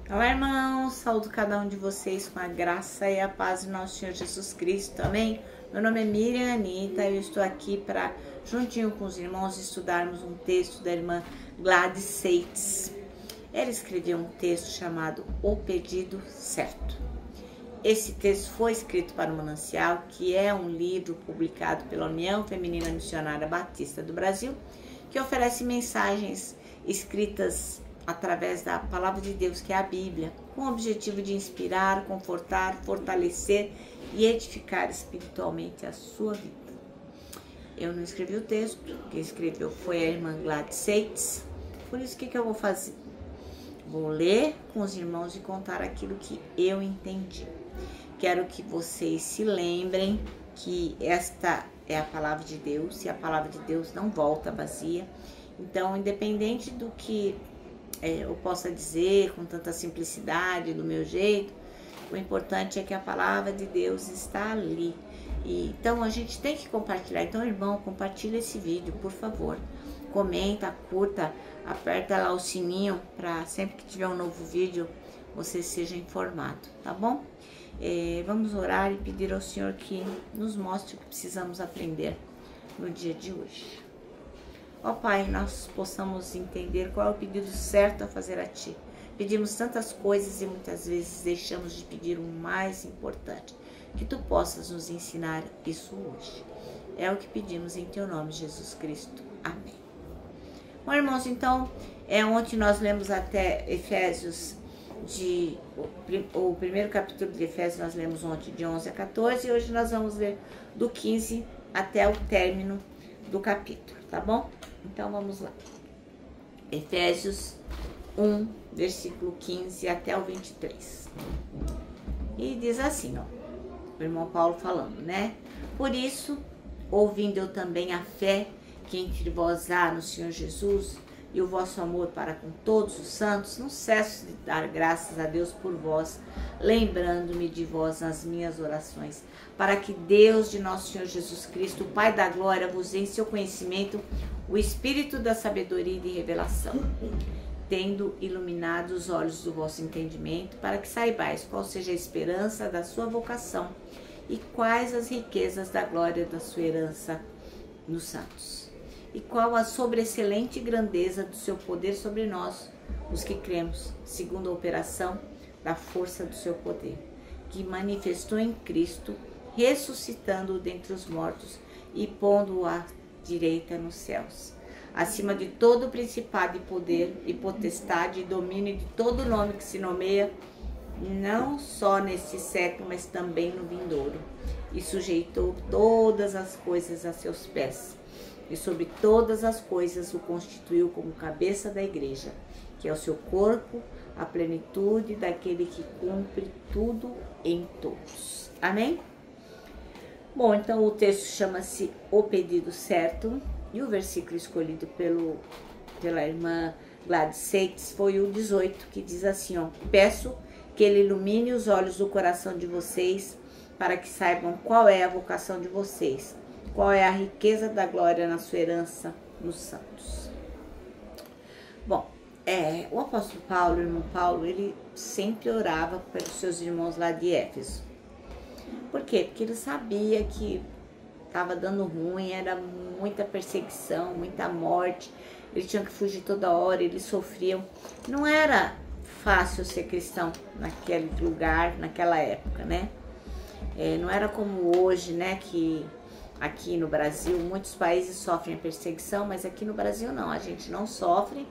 Olá, irmãos, saúdo cada um de vocês com a graça e a paz de nosso Senhor Jesus Cristo, amém? Meu nome é Miriam Anitta e eu estou aqui para, juntinho com os irmãos, estudarmos um texto da irmã Gladys Seitz. Ela escreveu um texto chamado O Pedido Certo. Esse texto foi escrito para o Manancial, que é um livro publicado pela União Feminina Missionária Batista do Brasil, que oferece mensagens escritas através da Palavra de Deus, que é a Bíblia, com o objetivo de inspirar, confortar, fortalecer e edificar espiritualmente a sua vida. Eu não escrevi o texto, quem escreveu foi a irmã Gladys Seitz, por isso que eu vou fazer? Vou ler com os irmãos e contar aquilo que eu entendi. Quero que vocês se lembrem que esta é a Palavra de Deus, e a Palavra de Deus não volta vazia. Então, independente do que eu possa dizer com tanta simplicidade, do meu jeito, o importante é que a palavra de Deus está ali. Então a gente tem que compartilhar. Então, irmão, compartilha esse vídeo, por favor. Comenta, curta, aperta lá o sininho para sempre que tiver um novo vídeo você seja informado, tá bom? Vamos orar e pedir ao Senhor que nos mostre o que precisamos aprender no dia de hoje. Ó Pai, nós possamos entender qual é o pedido certo a fazer a Ti. Pedimos tantas coisas e muitas vezes deixamos de pedir o mais importante. Que Tu possas nos ensinar isso hoje. É o que pedimos em Teu nome, Jesus Cristo. Amém. Bom, irmãos, então, ontem nós lemos até Efésios, o primeiro capítulo de Efésios nós lemos ontem de 11 a 14 e hoje nós vamos ler do 15 até o término do capítulo, tá bom? Então vamos lá. Efésios 1, versículo 15 até o 23. E diz assim, ó, o irmão Paulo falando, né? Por isso, ouvindo eu também a fé que entre vós há no Senhor Jesus e o vosso amor para com todos os santos, não cesso de dar graças a Deus por vós, lembrando-me de vós nas minhas orações, para que Deus de nosso Senhor Jesus Cristo, o Pai da glória, vos dê em seu conhecimento o espírito da sabedoria e de revelação, tendo iluminado os olhos do vosso entendimento, para que saibais qual seja a esperança da sua vocação e quais as riquezas da glória da sua herança nos santos, e qual a sobreexcelente grandeza do seu poder sobre nós, os que cremos, segundo a operação da força do seu poder, que manifestou em Cristo, ressuscitando-o dentre os mortos e pondo-o à direita nos céus, acima de todo principado e poder e potestade e domínio de todo nome que se nomeia, não só neste século, mas também no vindouro, e sujeitou todas as coisas a seus pés, e sobre todas as coisas o constituiu como cabeça da igreja, que é o seu corpo, a plenitude daquele que cumpre tudo em todos. Amém? Bom, então o texto chama-se O Pedido Certo, e o versículo escolhido pela irmã Gladys Seitz foi o 18, que diz assim, ó, peço que ele ilumine os olhos do coração de vocês, para que saibam qual é a vocação de vocês, qual é a riqueza da glória na sua herança nos santos. Bom, o apóstolo Paulo, o irmão Paulo, ele sempre orava pelos seus irmãos lá de Éfeso. Por quê? Porque ele sabia que estava dando ruim, era muita perseguição, muita morte, eles tinham que fugir toda hora, eles sofriam. Não era fácil ser cristão naquele lugar, naquela época, né? Não era como hoje, né, que aqui no Brasil, muitos países sofrem a perseguição, mas aqui no Brasil não, a gente não sofre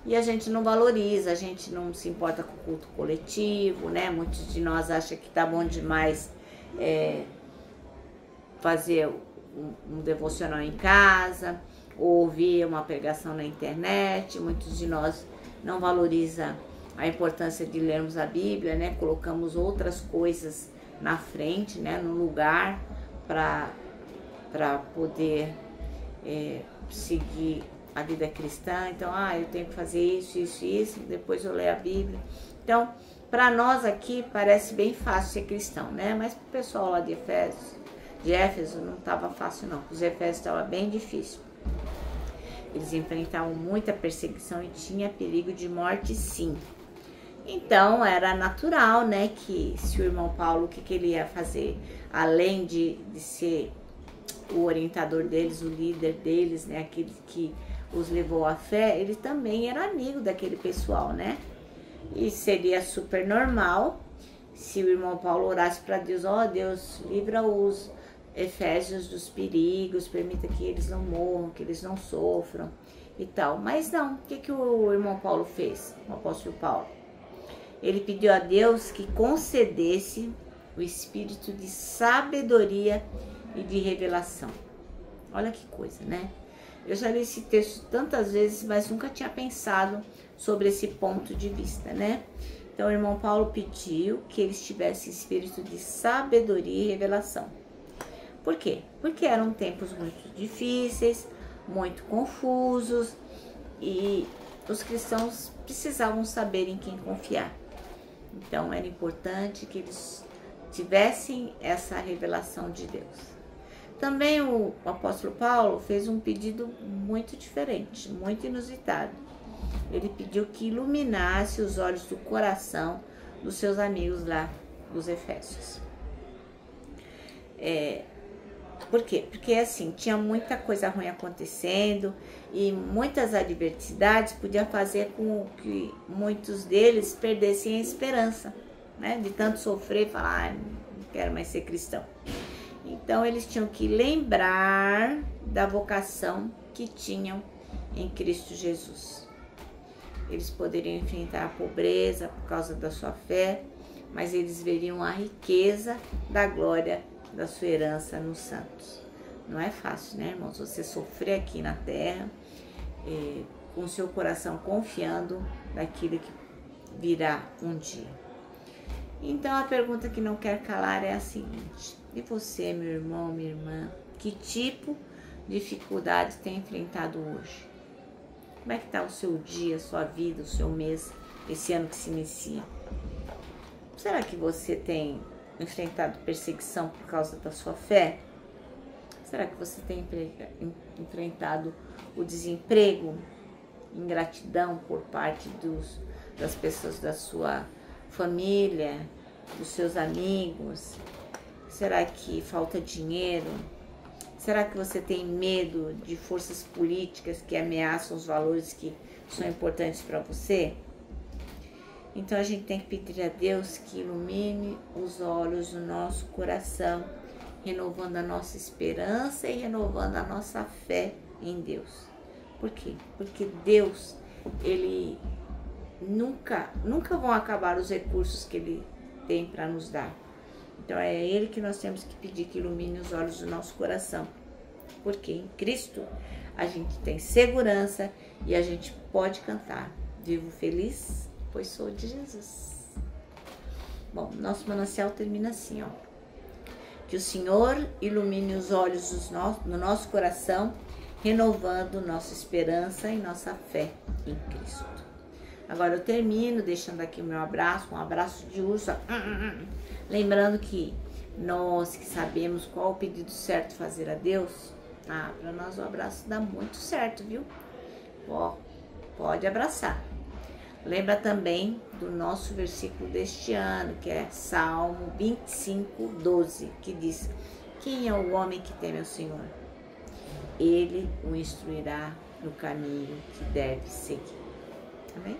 e a gente não valoriza, a gente não se importa com o culto coletivo, né? Muitos de nós acham que tá bom demais fazer um devocional em casa, ou ouvir uma pregação na internet. Muitos de nós não valorizam a importância de lermos a Bíblia, né? Colocamos outras coisas na frente, né? No lugar para poder seguir a vida cristã. Então, eu tenho que fazer isso, depois eu leio a Bíblia. Então, para nós aqui parece bem fácil ser cristão, né? Mas para o pessoal lá de Éfeso não estava fácil não. Os Efésios estava bem difícil. Eles enfrentavam muita perseguição e tinha perigo de morte, sim. Então era natural, né, que se o irmão Paulo, o que ele ia fazer? Além de ser o orientador deles, o líder deles, né, aquele que os levou à fé, ele também era amigo daquele pessoal, né? E seria super normal se o irmão Paulo orasse para Deus: ó Deus, livra os efésios dos perigos, permita que eles não morram, que eles não sofram e tal. Mas não, o que o irmão Paulo fez, o apóstolo Paulo? Ele pediu a Deus que concedesse o espírito de sabedoria e de revelação. Olha que coisa, né? Eu já li esse texto tantas vezes, mas nunca tinha pensado sobre esse ponto de vista, né? Então, o irmão Paulo pediu que eles tivessem espírito de sabedoria e revelação. Por quê? Porque eram tempos muito difíceis, muito confusos, e os cristãos precisavam saber em quem confiar. Então, era importante que eles tivessem essa revelação de Deus. Também o apóstolo Paulo fez um pedido muito diferente, muito inusitado. Ele pediu que iluminasse os olhos do coração dos seus amigos lá, dos Efésios. Por quê? Porque assim, tinha muita coisa ruim acontecendo e muitas adversidades podiam fazer com que muitos deles perdessem a esperança, né? De tanto sofrer e falar: não quero mais ser cristão. Então eles tinham que lembrar da vocação que tinham em Cristo Jesus. Eles poderiam enfrentar a pobreza por causa da sua fé, mas eles veriam a riqueza da glória da sua herança nos santos. Não é fácil, né, irmãos? Você sofrer aqui na terra, com o seu coração confiando naquilo que virá um dia. Então a pergunta que não quer calar é a seguinte: e você, meu irmão, minha irmã, que tipo de dificuldade tem enfrentado hoje? Como é que está o seu dia, a sua vida, o seu mês, esse ano que se inicia? Será que você tem enfrentado perseguição por causa da sua fé? Será que você tem enfrentado o desemprego, ingratidão por parte das pessoas da sua família, dos seus amigos? Será que falta dinheiro? Será que você tem medo de forças políticas que ameaçam os valores que são importantes para você? Então a gente tem que pedir a Deus que ilumine os olhos do nosso coração, renovando a nossa esperança e renovando a nossa fé em Deus. Por quê? Porque Deus, Ele nunca vão acabar os recursos que Ele tem para nos dar. Então é Ele que nós temos que pedir que ilumine os olhos do nosso coração. Porque em Cristo a gente tem segurança e a gente pode cantar: vivo feliz, pois sou de Jesus. Bom, nosso manancial termina assim, ó. Que o Senhor ilumine os olhos do nosso coração, renovando nossa esperança e nossa fé em Cristo. Agora eu termino deixando aqui o meu abraço, um abraço de urso. Lembrando que nós que sabemos qual o pedido certo fazer a Deus, para nós o abraço dá muito certo, viu? Ó, pode abraçar. Lembra também do nosso versículo deste ano, que é Salmo 25:12, que diz: quem é o homem que teme ao Senhor? Ele o instruirá no caminho que deve seguir. Amém?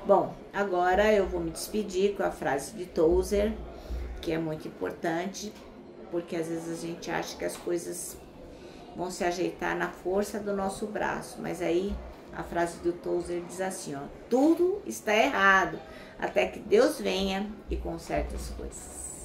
Bom, agora eu vou me despedir com a frase de Tozer, que é muito importante, porque às vezes a gente acha que as coisas vão se ajeitar na força do nosso braço, mas aí a frase do Tozer diz assim, ó: tudo está errado até que Deus venha e conserte as coisas.